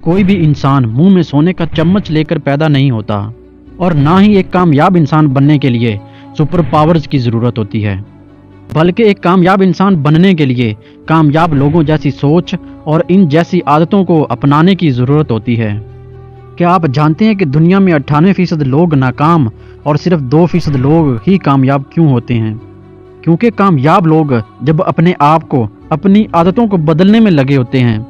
कोई भी इंसान मुंह में सोने का चम्मच लेकर पैदा नहीं होता और ना ही एक कामयाब इंसान बनने के लिए सुपर पावर्स की ज़रूरत होती है, बल्कि एक कामयाब इंसान बनने के लिए कामयाब लोगों जैसी सोच और इन जैसी आदतों को अपनाने की ज़रूरत होती है। क्या आप जानते हैं कि दुनिया में 98% लोग नाकाम और सिर्फ 2% लोग ही कामयाब क्यों होते हैं? क्योंकि कामयाब लोग जब अपने आप को, अपनी आदतों को बदलने में लगे होते हैं,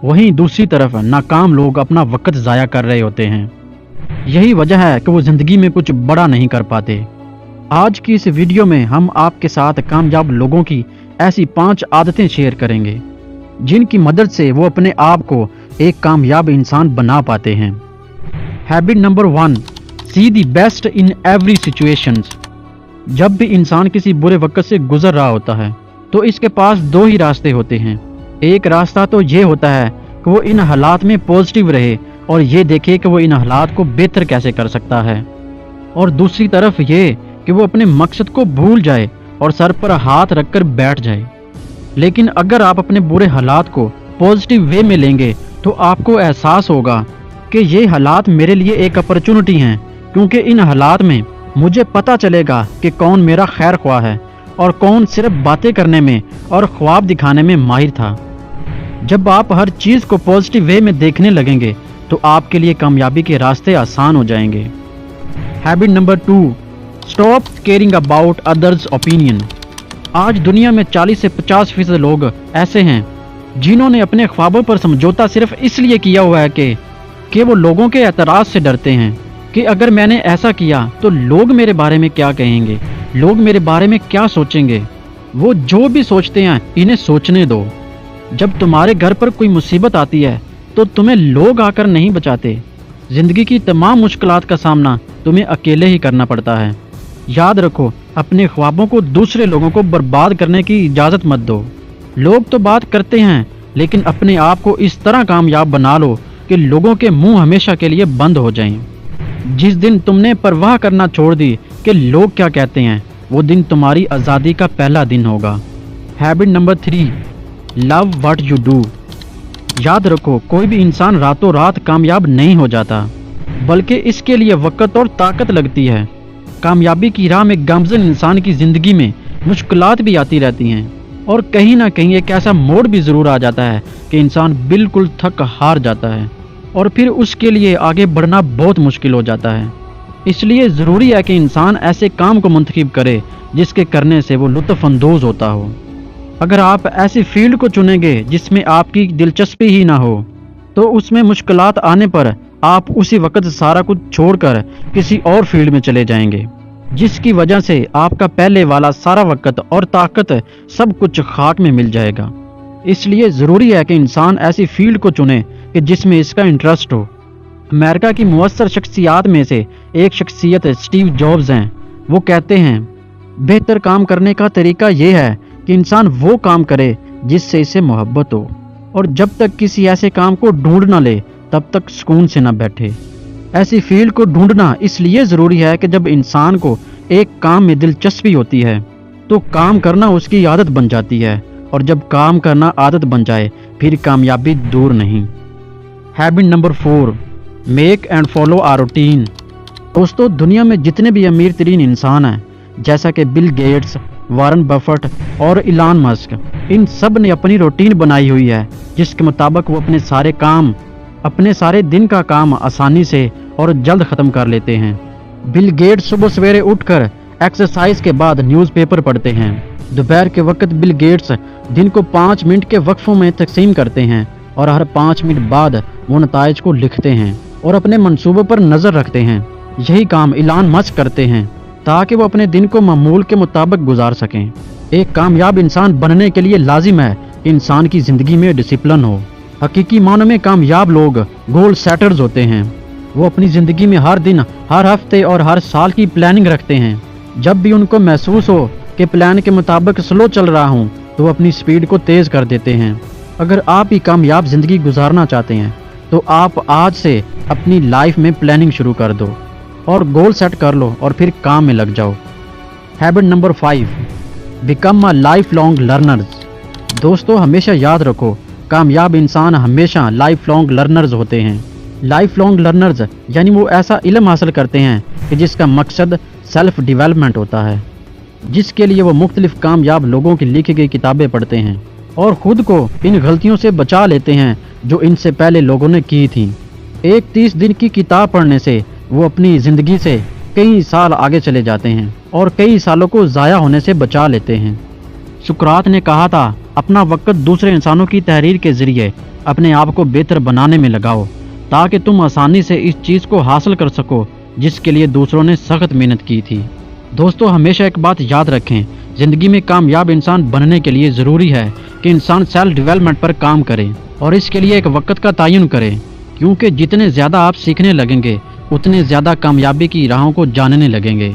वहीं दूसरी तरफ नाकाम लोग अपना वक्त ज़ाया कर रहे होते हैं। यही वजह है कि वो ज़िंदगी में कुछ बड़ा नहीं कर पाते। आज की इस वीडियो में हम आपके साथ कामयाब लोगों की ऐसी 5 आदतें शेयर करेंगे जिनकी मदद से वो अपने आप को एक कामयाब इंसान बना पाते हैं। Habit number 1, see the best in every situations. जब भी इंसान किसी बुरे वक्त से गुजर रहा होता है तो इसके पास 2 ही रास्ते होते हैं। एक रास्ता तो ये होता है कि वो इन हालात में पॉजिटिव रहे और ये देखे कि वो इन हालात को बेहतर कैसे कर सकता है, और दूसरी तरफ ये कि वो अपने मकसद को भूल जाए और सर पर हाथ रखकर बैठ जाए। लेकिन अगर आप अपने बुरे हालात को पॉजिटिव वे में लेंगे तो आपको एहसास होगा कि ये हालात मेरे लिए एक अपॉर्चुनिटी हैं, क्योंकि इन हालात में मुझे पता चलेगा कि कौन मेरा खैर ख्वाह है और कौन सिर्फ बातें करने में और ख्वाब दिखाने में माहिर था। जब आप हर चीज़ को पॉजिटिव वे में देखने लगेंगे तो आपके लिए कामयाबी के रास्ते आसान हो जाएंगे। Habit number 2, stop caring about others opinion. आज दुनिया में 40 से 50% लोग ऐसे हैं जिन्होंने अपने ख्वाबों पर समझौता सिर्फ इसलिए किया हुआ है कि वो लोगों के एतराज़ से डरते हैं कि अगर मैंने ऐसा किया तो लोग मेरे बारे में क्या कहेंगे, लोग मेरे बारे में क्या सोचेंगे। वो जो भी सोचते हैं इन्हें सोचने दो। जब तुम्हारे घर पर कोई मुसीबत आती है तो तुम्हें लोग आकर नहीं बचाते। ज़िंदगी की तमाम मुश्किलात का सामना तुम्हें अकेले ही करना पड़ता है। याद रखो, अपने ख्वाबों को दूसरे लोगों को बर्बाद करने की इजाज़त मत दो। लोग तो बात करते हैं, लेकिन अपने आप को इस तरह कामयाब बना लो कि लोगों के मुंह हमेशा के लिए बंद हो जाएं। जिस दिन तुमने परवाह करना छोड़ दी कि लोग क्या कहते हैं, वो दिन तुम्हारी आज़ादी का पहला दिन होगा। Habit number 3, love what you do. याद रखो, कोई भी इंसान रातों रात कामयाब नहीं हो जाता, बल्कि इसके लिए वक्त और ताकत लगती है। कामयाबी की राह में गामज़न इंसान की ज़िंदगी में मुश्किलात भी आती रहती हैं और कहीं ना कहीं एक ऐसा मोड़ भी ज़रूर आ जाता है कि इंसान बिल्कुल थक हार जाता है और फिर उसके लिए आगे बढ़ना बहुत मुश्किल हो जाता है। इसलिए ज़रूरी है कि इंसान ऐसे काम को मुंतखब करे जिसके करने से वो लुत्फ़ अंदोज़ होता हो। अगर आप ऐसी फील्ड को चुनेंगे जिसमें आपकी दिलचस्पी ही ना हो तो उसमें मुश्किलात आने पर आप उसी वक्त सारा कुछ छोड़कर किसी और फील्ड में चले जाएंगे, जिसकी वजह से आपका पहले वाला सारा वक्त और ताकत सब कुछ खाक में मिल जाएगा। इसलिए ज़रूरी है कि इंसान ऐसी फील्ड को चुने कि जिसमें इसका इंटरेस्ट हो। अमेरिका की मुअस्सर शख्सियात में से एक शख्सियत स्टीव जॉब्स हैं। वो कहते हैं, बेहतर काम करने का तरीका ये है कि इंसान वो काम करे जिससे इसे मोहब्बत हो, और जब तक किसी ऐसे काम को ढूंढ ना ले तब तक सुकून से ना बैठे। ऐसी फील्ड को ढूंढना इसलिए ज़रूरी है कि जब इंसान को एक काम में दिलचस्पी होती है तो काम करना उसकी आदत बन जाती है, और जब काम करना आदत बन जाए फिर कामयाबी दूर नहीं। Habit number 4, make and follow are routine. दोस्तों, दुनिया में जितने भी अमीर तरीन इंसान हैं, जैसा कि बिल गेट्स, वारन बफेट और इलान मस्क, इन सब ने अपनी रूटीन बनाई हुई है जिसके मुताबिक वो अपने सारे दिन का काम आसानी से और जल्द ख़त्म कर लेते हैं। बिल गेट्स सुबह सवेरे उठकर एक्सरसाइज के बाद न्यूज़पेपर पढ़ते हैं। दोपहर के वक्त बिल गेट्स दिन को 5 मिनट के वक्फों में तकसीम करते हैं और हर 5 मिनट बाद वो नताइज को लिखते हैं और अपने मंसूबों पर नज़र रखते हैं। यही काम इलान मस्क करते हैं ताकि वो अपने दिन को मामूल के मुताबिक गुजार सकें। एक कामयाब इंसान बनने के लिए लाजिम है कि इंसान की ज़िंदगी में डिसिप्लिन हो। हकीकी मानों में कामयाब लोग गोल सेटर्स होते हैं। वो अपनी ज़िंदगी में हर दिन, हर हफ्ते और हर साल की प्लानिंग रखते हैं। जब भी उनको महसूस हो कि प्लान के मुताबिक स्लो चल रहा हूँ तो अपनी स्पीड को तेज़ कर देते हैं। अगर आप भी कामयाब ज़िंदगी गुजारना चाहते हैं तो आप आज से अपनी लाइफ में प्लानिंग शुरू कर दो और गोल सेट कर लो और फिर काम में लग जाओ। Habit number 5, become a life long learners. दोस्तों, हमेशा याद रखो کامیاب انسان ہمیشہ لائف لانگ لرنرز ہوتے ہیں۔ لائف لانگ لرنرز یعنی وہ ایسا علم حاصل کرتے ہیں کہ جس کا مقصد سیلف ڈیولپمنٹ ہوتا ہے، جس کے لیے وہ مختلف کامیاب لوگوں کی لکھی گئی کتابیں پڑھتے ہیں اور خود کو ان غلطیوں سے بچا لیتے ہیں جو ان سے پہلے لوگوں نے کی تھیں۔ ایک 30 دن کی کتاب پڑھنے سے وہ اپنی زندگی سے کئی سال آگے چلے جاتے ہیں اور کئی سالوں کو ضائع ہونے سے بچا لیتے ہیں۔ سقراط نے کہا تھا، اپنا وقت دوسرے انسانوں کی تحریر کے ذریعے اپنے آپ کو بہتر بنانے میں لگاؤ تاکہ تم آسانی سے اس چیز کو حاصل کر سکو جس کے لیے دوسروں نے سخت محنت کی تھی۔ دوستو، ہمیشہ ایک بات یاد رکھیں، زندگی میں کامیاب انسان بننے کے لیے ضروری ہے کہ انسان سیلف ڈیولپمنٹ پر کام کرے اور اس کے لیے ایک وقت کا تعین کرے، کیونکہ جتنے زیادہ آپ سیکھنے لگیں گے اتنے زیادہ کامیابی کی راہوں کو جاننے لگیں گے۔